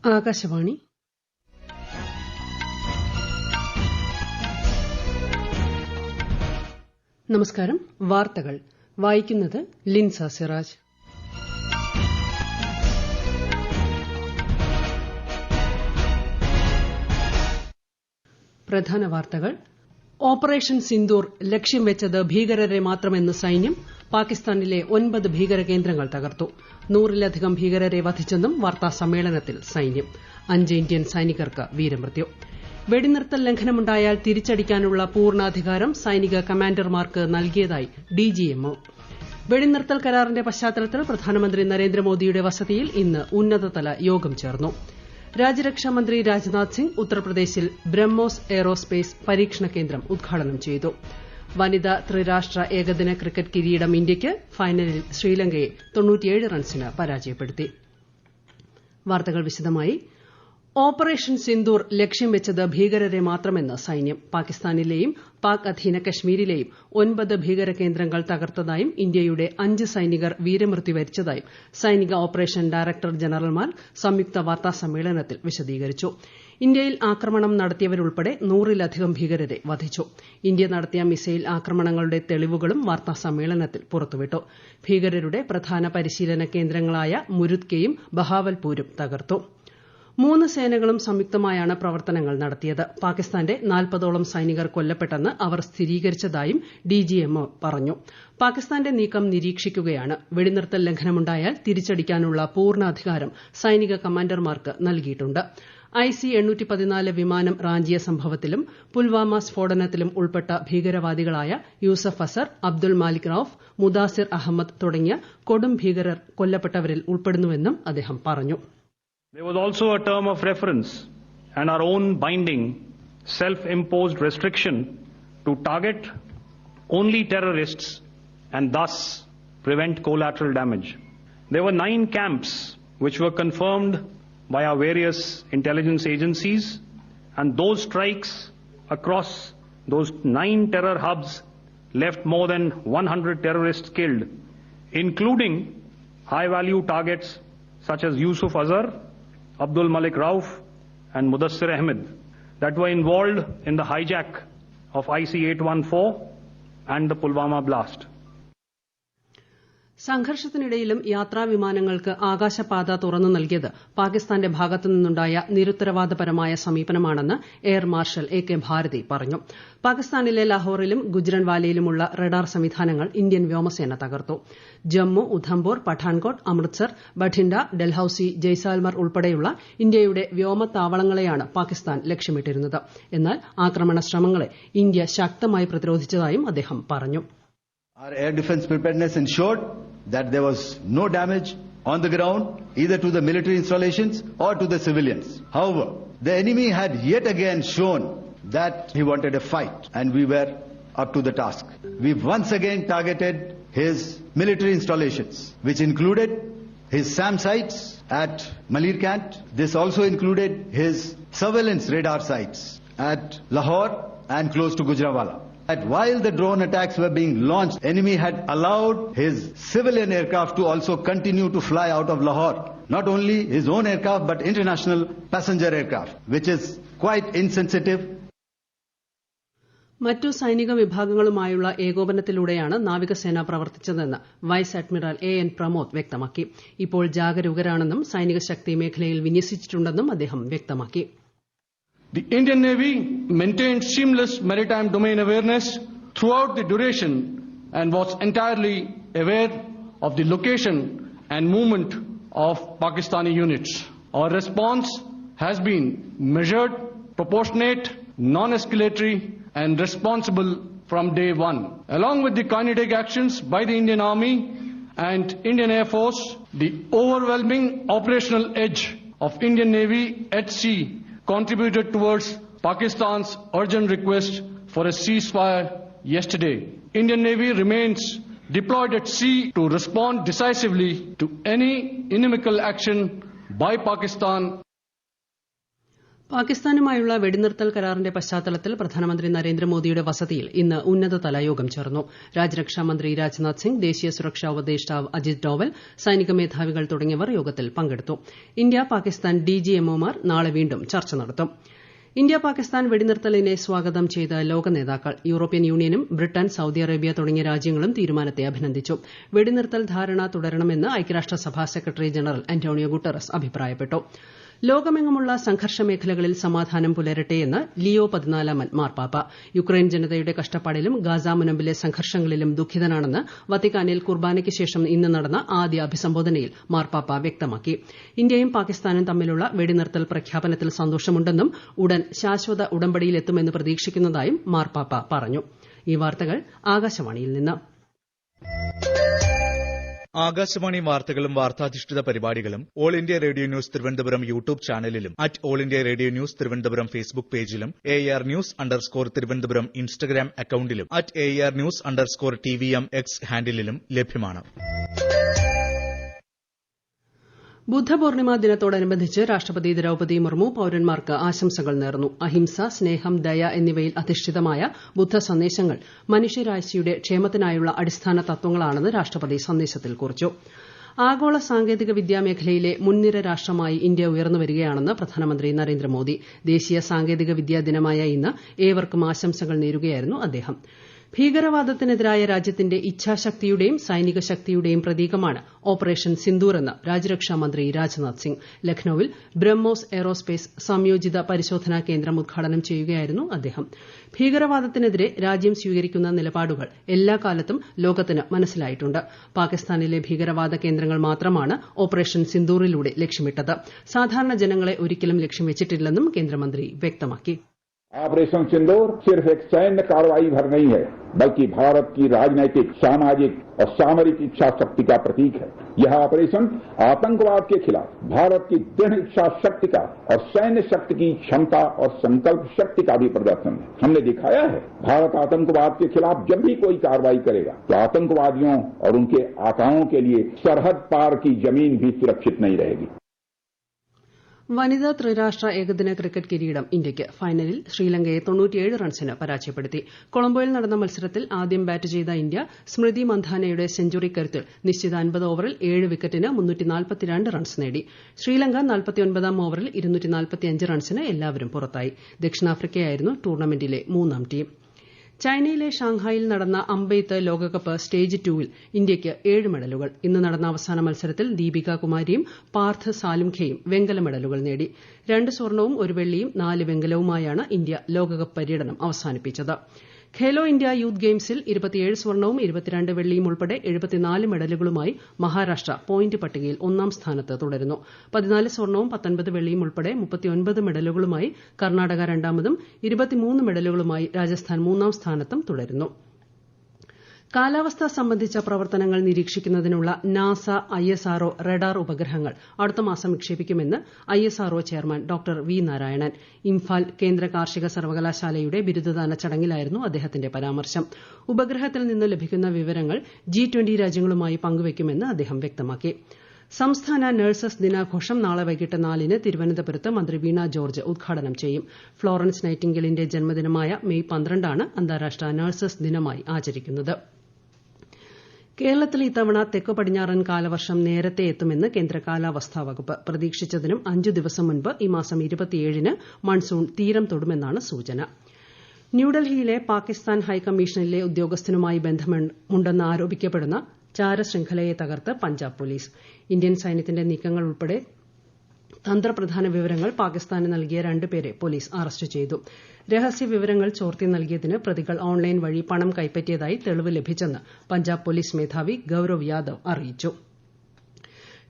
ആകാശവാണി. നമസ്കാരം. വാർത്തകൾ വായിക്കുന്നത് ലിൻസ സിറാജ്. പ്രധാന വാർത്തകൾ. ഓപ്പറേഷൻ സിന്ദൂർ ലക്ഷ്യം വെച്ചത് ഭീകരരെ മാത്രമെന്ന് സൈന്യം. പാകിസ്ഥാനിലെ 9 ഭീകര കേന്ദ്രങ്ങൾ തകർത്തു. 100-ലധികം ഭീകരരെ വധിച്ചെന്നും വാർത്താസമ്മേളനത്തിൽ സൈന്യം. 5 ഇന്ത്യൻ സൈനികർക്ക് വീരമൃത്യു. വെടിനിർത്തൽ ലംഘനമുണ്ടായാൽ തിരിച്ചടിക്കാനുള്ള പൂർണ്ണാധികാരം സൈനിക കമാൻഡർമാർക്ക് നൽകിയതായി ഡിജിഎംഒ. വെടിനിർത്തൽ കരാറിന്റെ പശ്ചാത്തലത്തിൽ പ്രധാനമന്ത്രി നരേന്ദ്രമോദിയുടെ വസതിയിൽ ഇന്ന് ഉന്നതതല യോഗം ചേർന്നു. രാജ്യരക്ഷാമന്ത്രി രാജ്നാഥ് സിംഗ് ഉത്തർപ്രദേശിൽ ബ്രഹ്മോസ് എയ്റോസ്പേസ് പരീക്ഷണ കേന്ദ്രം ഉദ്ഘാടനം ചെയ്തു. വനിതാ ത്രിരാഷ്ട്ര ഏകദിന ക്രിക്കറ്റ് കിരീടം ഇന്ത്യയ്ക്ക്. ഫൈനലിൽ ശ്രീലങ്കയെ 97 റൺസിന് പരാജയപ്പെടുത്തി. വാർത്തകൾ വിശദമായി. ഓപ്പറേഷൻ സിന്ദൂർ ലക്ഷ്യം വെച്ചത് ഭീകരരെ മാത്രമെന്ന് സൈന്യം. പാകിസ്ഥാനിലെയും പാക് അധീന കശ്മീരിലെയും 9 ഭീകര കേന്ദ്രങ്ങൾ തകർത്തതായും ഇന്ത്യയുടെ 5 സൈനികർ വീരമൃത്യു വരിച്ചതായും സൈനിക ഓപ്പറേഷൻ ഡയറക്ടർ ജനറൽമാർ സംയുക്ത വാർത്താസമ്മേളനത്തിൽ വിശദീകരിച്ചു. ഇന്ത്യയിൽ ആക്രമണം നടത്തിയവരുൾപ്പെടെ 100-ലധികം ഭീകരരെ വധിച്ചു. ഇന്ത്യ നടത്തിയ മിസൈൽ ആക്രമണങ്ങളുടെ തെളിവുകളും വാർത്താസമ്മേളനത്തിൽ പുറത്തുവിട്ടു. ഭീകരരുടെ പ്രധാന പരിശീലന കേന്ദ്രങ്ങളായ മുരുദ്കയും ബഹാവൽപൂരും തകർത്തു. 3 സേനകളും സംയുക്തമായാണ് പ്രവർത്തനങ്ങൾ നടത്തിയത്. പാകിസ്ഥാന്റെ 40ഓളം സൈനികർ കൊല്ലപ്പെട്ടെന്ന് അവർ സ്ഥിരീകരിച്ചതായും ഡിജിഎംഒ പറഞ്ഞു. പാകിസ്ഥാന്റെ നീക്കം നിരീക്ഷിക്കുകയാണ്. വെടിനിർത്തൽ ലംഘനമുണ്ടായാൽ തിരിച്ചടിക്കാനുള്ള പൂർണ്ണാധികാരം സൈനിക കമാൻഡർമാർക്ക് നൽകിയിട്ടുണ്ട്. IC-814 വിമാനം റാഞ്ചിയ സംഭവത്തിലും പുൽവാമ സ്ഫോടനത്തിലും ഉൾപ്പെട്ട ഭീകരവാദികളായ യൂസഫ് അസർ, അബ്ദുൾ മാലിക് റൌഫ്, മുദാസിർ അഹമ്മദ് തുടങ്ങിയ കൊടും ഭീകരർ കൊല്ലപ്പെട്ടവരിൽ ഉൾപ്പെടുന്നുവെന്നും അദ്ദേഹം പറഞ്ഞു. There was also a term of reference and our own binding self-imposed restriction to target only terrorists and thus prevent collateral damage. There were 9 camps which were confirmed by our various intelligence agencies, and those strikes across those 9 terror hubs left more than 100 terrorists killed, including high-value targets such as Yusuf Azhar, Abdul Malik Rauf and Mudassir Ahmed that were involved in the hijack of IC-814 and the Pulwama blast. സംഘർഷത്തിനിടയിലും യാത്രാ വിമാനങ്ങൾക്ക് ആകാശപാത തുറന്നു നൽകിയത് പാകിസ്ഥാന്റെ ഭാഗത്തുനിന്നുണ്ടായ നിരുത്തരവാദപരമായ സമീപനമാണെന്ന് air marshal AK Bharati പറഞ്ഞു. പാകിസ്ഥാനിലെ ലാഹോറിലും ഗുജ്റൻവാലയിലുമുള്ള radar സംവിധാനങ്ങൾ Indian വ്യോമസേന തകർത്തു. ജമ്മു, ഉധംപൂർ, പഠാൻകോട്ട്, അമൃത്സർ, ബഠിൻഡ, ഡൽഹൌസി, ജയ്സാൽമർ ഉൾപ്പെടെയുള്ള ഇന്ത്യയുടെ വ്യോമത്താവളങ്ങളെയാണ് പാകിസ്ഥാൻ ലക്ഷ്യമിട്ടിരുന്നത്. എന്നാൽ ആക്രമണ ശ്രമങ്ങളെ ഇന്ത്യ ശക്തമായി പ്രതിരോധിച്ചതായും അദ്ദേഹം പറഞ്ഞു. Our air defense preparedness ensured that there was no damage on the ground either to the military installations or to the civilians. However, the enemy had yet again shown that he wanted a fight, and we were up to the task. We once again targeted his military installations, which included his SAM sites at Malirkant. This also included his surveillance radar sites at Lahore and close to Gujranwala. That while the drone attacks were being launched, enemy had allowed his civilian aircraft to also continue to fly out of Lahore. Not only his own aircraft, but international passenger aircraft, which is quite insensitive. മറ്റു സൈനിക വിഭാഗങ്ങളുമായുള്ള ഏകോപനത്തിലൂടെയാണ് നാവികസേന പ്രവർത്തിച്ചതെന്ന് vice admiral AN Pramod വ്യക്തമാക്കി. ഇപ്പോൾ ജാഗരൂകരാണെന്നും സൈനിക ശക്തി മേഖലയിൽ വിന്യസിച്ചിട്ടുണ്ടെന്നും അദ്ദേഹം വ്യക്തമാക്കി. The Indian Navy maintained seamless maritime domain awareness throughout the duration and was entirely aware of the location and movement of Pakistani units. Our response has been measured, proportionate, non-escalatory and responsible from day one. Along with the kinetic actions by the Indian Army and Indian Air Force, the overwhelming operational edge of Indian Navy at sea contributed towards Pakistan's urgent request for a ceasefire yesterday. Indian Navy remains deployed at sea to respond decisively to any inimical action by Pakistan. പാകിസ്ഥാനുമായുള്ള വെടിനിർത്തൽ കരാറിന്റെ പശ്ചാത്തലത്തിൽ പ്രധാനമന്ത്രി നരേന്ദ്രമോദിയുടെ വസതിയിൽ ഇന്ന് ഉന്നതതല യോഗം ചേർന്നു. രാജ്യരക്ഷാമന്ത്രി രാജ്നാഥ് സിംഗ്, ദേശീയ സുരക്ഷാ ഉപദേഷ്ടാവ് അജിത് ഡോവൽ, സൈനിക മേധാവികൾ തുടങ്ങിയവർ യോഗത്തിൽ പങ്കെടുത്തു. ഇന്ത്യ പാകിസ്ഥാൻ ഡിജിഎംഒമാർ നാളെ വീണ്ടും ചർച്ച നടത്തും. ഇന്ത്യ പാകിസ്ഥാൻ വെടിനിർത്തലിനെ സ്വാഗതം ചെയ്ത ലോക നേതാക്കൾ യൂറോപ്യൻ യൂണിയനും ബ്രിട്ടൻ, സൌദി അറേബ്യ തുടങ്ങിയ രാജ്യങ്ങളും തീരുമാനത്തെ അഭിനന്ദിച്ചു. വെടിനിർത്തൽ ധാരണ തുടരണമെന്ന് ഐക്യരാഷ്ട്രസഭാ സെക്രട്ടറി ജനറൽ അന്റോണിയോ ഗുട്ടറസ് അഭിപ്രായപ്പെട്ടു. ലോകമെങ്ങുമുള്ള സംഘർഷ മേഖലകളിൽ സമാധാനം പുലരട്ടെയെന്ന് ലിയോ 14 മാർപ്പാപ്പ. യുക്രൈൻ ജനതയുടെ കഷ്ടപ്പാടിലും ഗാസ മുനമ്പിലെ സംഘർഷങ്ങളിലും ദുഃഖിതനാണെന്ന് വത്തിക്കാനിൽ കുർബാനയ്ക്ക് ശേഷം ഇന്ന് നടന്ന ആദ്യ അഭിസംബോധനയിൽ മാർപ്പാപ്പ വ്യക്തമാക്കി. ഇന്ത്യയും പാകിസ്ഥാനും തമ്മിലുള്ള വെടിനിർത്തൽ പ്രഖ്യാപനത്തിൽ സന്തോഷമുണ്ടെന്നും ഉടൻ ശാശ്വത ഉടമ്പടിയിലെത്തുമെന്ന് പ്രതീക്ഷിക്കുന്നതായും മാർപ്പാപ്പ പറഞ്ഞു. ഈ വാർത്തകൾ ആകാശവാണിയിൽ നിന്ന്. ആകാശവാണി വാർത്തകളും വാർത്താധിഷ്ഠിത പരിപാടികളും all India radio news Thiruvananthapuram YouTube ചാനലിലും all India radio news Thiruvananthapuram Facebook പേജിലും AR News_ തിരുവനന്തപുരം ഇൻസ്റ്റഗ്രാം അക്കൌണ്ടിലും AR News_TVM X ഹാൻഡിലും ലഭ്യമാണ്. ബുദ്ധപൂർണിമ ദിനത്തോടനുബന്ധിച്ച് രാഷ്ട്രപതി ദ്രൌപദി മുർമു പൌരന്മാർക്ക് ആശംസകൾ നേർന്നു. അഹിംസ, സ്നേഹം, ദയ എന്നിവയിൽ അധിഷ്ഠിതമായ ബുദ്ധ സന്ദേശങ്ങൾ മനുഷ്യരാശിയുടെ ക്ഷേമത്തിനായുള്ള അടിസ്ഥാന തത്വങ്ങളാണെന്ന് രാഷ്ട്രപതി സന്ദേശത്തിൽ കുറിച്ചു. ആഗോള സാങ്കേതിക വിദ്യാ മേഖലയിലെ മുൻനിര രാഷ്ട്രമായി ഇന്ത്യ ഉയർന്നുവരികയാണെന്ന് പ്രധാനമന്ത്രി നരേന്ദ്രമോദി. ദേശീയ സാങ്കേതിക വിദ്യാ ദിനമായ ഇന്ന് ഏവർക്കും ആശംസകൾ നേരുകയായിരുന്നു അദ്ദേഹം. ഭീകരവാദത്തിനെതിരായ രാജ്യത്തിന്റെ ഇച്ഛാശക്തിയുടെയും സൈനിക ശക്തിയുടെയും പ്രതീകമാണ് ഓപ്പറേഷൻ സിന്ദൂർ എന്ന് രാജ്യരക്ഷാമന്ത്രി രാജ്നാഥ് സിംഗ്. ലക്നൌവിൽ ബ്രഹ്മോസ് എയ്റോസ്പേസ് സംയോജിത പരിശോധനാ കേന്ദ്രം ഉദ്ഘാടനം ചെയ്യുകയായിരുന്നു അദ്ദേഹം. ഭീകരവാദത്തിനെതിരെ രാജ്യം സ്വീകരിക്കുന്ന നിലപാടുകൾ എല്ലാ കാലത്തും ലോകത്തിന് മനസ്സിലായിട്ടുണ്ട്. പാകിസ്ഥാനിലെ ഭീകരവാദ കേന്ദ്രങ്ങൾ മാത്രമാണ് ഓപ്പറേഷൻ സിന്ദൂറിലൂടെ ലക്ഷ്യമിട്ടത്. സാധാരണ ജനങ്ങളെ ഒരിക്കലും ലക്ഷ്യം വെച്ചിട്ടില്ലെന്നും കേന്ദ്രമന്ത്രി വ്യക്തമാക്കി. ऑपरेशन सिंदूर सिर्फ एक सैन्य कार्रवाई भर नहीं है, बल्कि भारत की राजनैतिक, सामाजिक और सामरिक इच्छा शक्ति का प्रतीक है. यह ऑपरेशन आतंकवाद के खिलाफ भारत की दृढ़ इच्छा शक्ति का और सैन्य शक्ति की क्षमता और संकल्प शक्ति का भी प्रदर्शन है. हमने दिखाया है, भारत आतंकवाद के खिलाफ जब भी कोई कार्रवाई करेगा तो आतंकवादियों और उनके आकाओं के लिए सरहद पार की जमीन भी सुरक्षित नहीं रहेगी. വനിതാ ത്രിരാഷ്ട്ര ഏകദിന ക്രിക്കറ്റ് കിരീടം ഇന്ത്യയ്ക്ക്. ഫൈനലിൽ ശ്രീലങ്കയെ 97 റൺസിന് പരാജയപ്പെടുത്തി. കൊളംബോയിൽ നടന്ന മത്സരത്തിൽ ആദ്യം ബാറ്റ് ചെയ്ത ഇന്ത്യ സ്മൃതി മന്ധാനയുടെ സെഞ്ചുറി കരുത്തിൽ നിശ്ചിത 50 ഓവറിൽ 7 വിക്കറ്റിന് 342 റൺസ് നേടി. ശ്രീലങ്ക 49ാം ഓവറിൽ 245 റൺസിന് എല്ലാവരും പുറത്തായി. ദക്ഷിണാഫ്രിക്കയായിരുന്നു ടൂർണമെന്റിലെ 3ാം ടീം. ചൈനയിലെ ഷാങ്ഹായിൽ നടന്ന അമ്പെയ്ത്ത് ലോകകപ്പ് സ്റ്റേജ് 2-ൽ ഇന്ത്യയ്ക്ക് 7 മെഡലുകൾ. ഇന്ന് നടന്ന അവസാന മത്സരത്തിൽ ദീപിക കുമാരിയും പാർത്ഥ് സാലുംഖെയും വെങ്കല മെഡലുകൾ നേടി. 2 സ്വർണവും 1 വെള്ളിയും 4 വെങ്കലവുമായാണ് ഇന്ത്യ ലോകകപ്പ് പര്യടനം അവസാനിപ്പിച്ചത്. ഖേലോ ഇന്ത്യ യൂത്ത് ഗെയിംസിൽ 27 സ്വർണവും 22 വെള്ളിയും ഉൾപ്പെടെ 74 മെഡലുകളുമായി മഹാരാഷ്ട്ര പോയിന്റ് പട്ടികയിൽ 1ാം സ്ഥാനത്ത് തുടരുന്നു. 14 സ്വർണവും 19 വെള്ളിയും ഉൾപ്പെടെ 39 മെഡലുകളുമായി കർണാടക 2ാമതും 23 മെഡലുകളുമായി രാജസ്ഥാൻ 3ാം സ്ഥാനത്തും തുടരുന്നു. കാലാവസ്ഥ സംബന്ധിച്ച പ്രവർത്തനങ്ങൾ നിരീക്ഷിക്കുന്നതിനുള്ള നാസ ISRO റഡാർ ഉപഗ്രഹങ്ങൾ അടുത്ത മാസം വിക്ഷേപിക്കുമെന്ന് ISRO chairman doctor V Narayanan. Imphal കേന്ദ്ര കാർഷിക സർവകലാശാലയുടെ ബിരുദദാന ചടങ്ങിലായിരുന്നു അദ്ദേഹത്തിന്റെ പരാമർശം. ഉപഗ്രഹത്തിൽ നിന്ന് ലഭിക്കുന്ന വിവരങ്ങൾ G20 രാജ്യങ്ങളുമായി പങ്കുവയ്ക്കുമെന്ന് അദ്ദേഹം വ്യക്തമാക്കി. സംസ്ഥാന നഴ്സസ് ദിനാഘോഷം നാളെ വൈകിട്ട് 4-ന് തിരുവനന്തപുരത്ത് മന്ത്രി വീണ ജോർജ് ഉദ്ഘാടനം ചെയ്യും. ഫ്ലോറൻസ് നൈറ്റിംഗേലിന്റെ ജന്മദിനമായ മെയ് 12 അന്താരാഷ്ട്ര നഴ്സസ് ദിനമായി ആചരിക്കുന്നത്. കേരളത്തിൽ ഇത്തവണ തെക്ക് പടിഞ്ഞാറൻ കാലവർഷം നേരത്തെ എത്തുമെന്ന് കേന്ദ്ര കാലാവസ്ഥാ വകുപ്പ്. പ്രതീക്ഷിച്ചതിനും 5 ദിവസം മുൻപ് ഈ മാസം 27-ന് മൺസൂൺ തീരം തൊടുമെന്നാണ് സൂചന. ന്യൂഡൽഹിയിലെ പാകിസ്ഥാൻ ഹൈക്കമ്മീഷനിലെ ഉദ്യോഗസ്ഥനുമായി ബന്ധമുണ്ടെന്ന് ആരോപിക്കപ്പെടുന്ന ചാരശൃംഖലയെ തകർത്ത് പഞ്ചാബ് പോലീസ്. ഇന്ത്യൻ സൈന്യത്തിന്റെ നീക്കങ്ങൾ ഉൾപ്പെടെ തന്ത്രപ്രധാന വിവരങ്ങൾ പാകിസ്ഥാന് നൽകിയ 2 പേരെ പോലീസ് അറസ്റ്റ് ചെയ്തു. രഹസ്യ വിവരങ്ങൾ ചോർത്തി നൽകിയതിന് പ്രതികൾ ഓൺലൈൻ വഴി പണം കൈപ്പറ്റിയതായി തെളിവ് ലഭിച്ചെന്ന് പഞ്ചാബ് പോലീസ് മേധാവി ഗൌരവ് യാദവ് അറിയിച്ചു.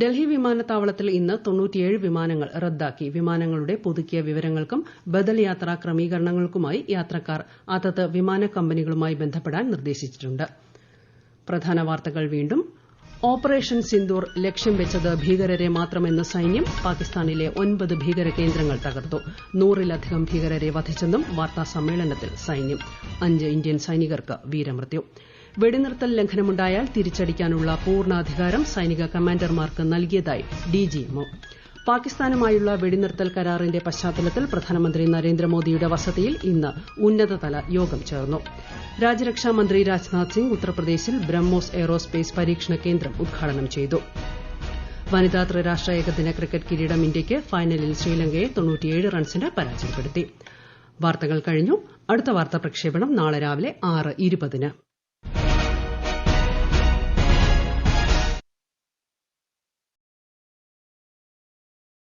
ഡൽഹി വിമാനത്താവളത്തിൽ ഇന്ന് 97 വിമാനങ്ങൾ റദ്ദാക്കി. വിമാനങ്ങളുടെ പുതുക്കിയ വിവരങ്ങൾക്കും ബദൽ യാത്രാ ക്രമീകരണങ്ങൾക്കുമായി യാത്രക്കാർ അതത് വിമാന കമ്പനികളുമായി ബന്ധപ്പെടാൻ നിർദ്ദേശിച്ചിട്ടുണ്ട്. പ്രധാന വാർത്തകൾ വീണ്ടും. ഓപ്പറേഷൻ സിന്ദൂർ ലക്ഷ്യം വെച്ചത് ഭീകരരെ മാത്രമെന്ന് സൈന്യം. പാകിസ്ഥാനിലെ 9 ഭീകര കേന്ദ്രങ്ങൾ തകർത്തു. 100-ലധികം ഭീകരരെ വധിച്ചെന്നും വാർത്താ സമ്മേളനത്തിൽ സൈന്യം. 5 ഇന്ത്യൻ സൈനികർക്ക് വീരമൃത്യു. വെടിനിർത്തൽ ലംഘനമുണ്ടായാൽ തിരിച്ചടിക്കാനുള്ള പൂർണ്ണാധികാരം സൈനിക കമാൻഡർമാർക്ക് നൽകിയതായി DGMO. പാകിസ്ഥാനുമായുള്ള വെടിനിർത്തൽ കരാറിന്റെ പശ്ചാത്തലത്തിൽ പ്രധാനമന്ത്രി നരേന്ദ്രമോദിയുടെ വസതിയിൽ ഇന്ന് ഉന്നതതല യോഗം ചേർന്നു. രാജ്യരക്ഷാമന്ത്രി രാജ്നാഥ് സിംഗ് ഉത്തർപ്രദേശിൽ ബ്രഹ്മോസ് എയ്റോസ്പേസ് പരീക്ഷണ കേന്ദ്രം ഉദ്ഘാടനം ചെയ്തു. വനിതാ ത്രിരാഷ്ട്ര ഏകദിന ക്രിക്കറ്റ് കിരീടം ഇന്ത്യയ്ക്ക്. ഫൈനലിൽ ശ്രീലങ്കയെ 97 റൺസിന് പരാജയപ്പെടുത്തി. വാർത്തകൾ കഴിഞ്ഞു. അടുത്ത വാർത്താ പ്രക്ഷേപണം നാളെ രാവിലെ 6:20-ന്.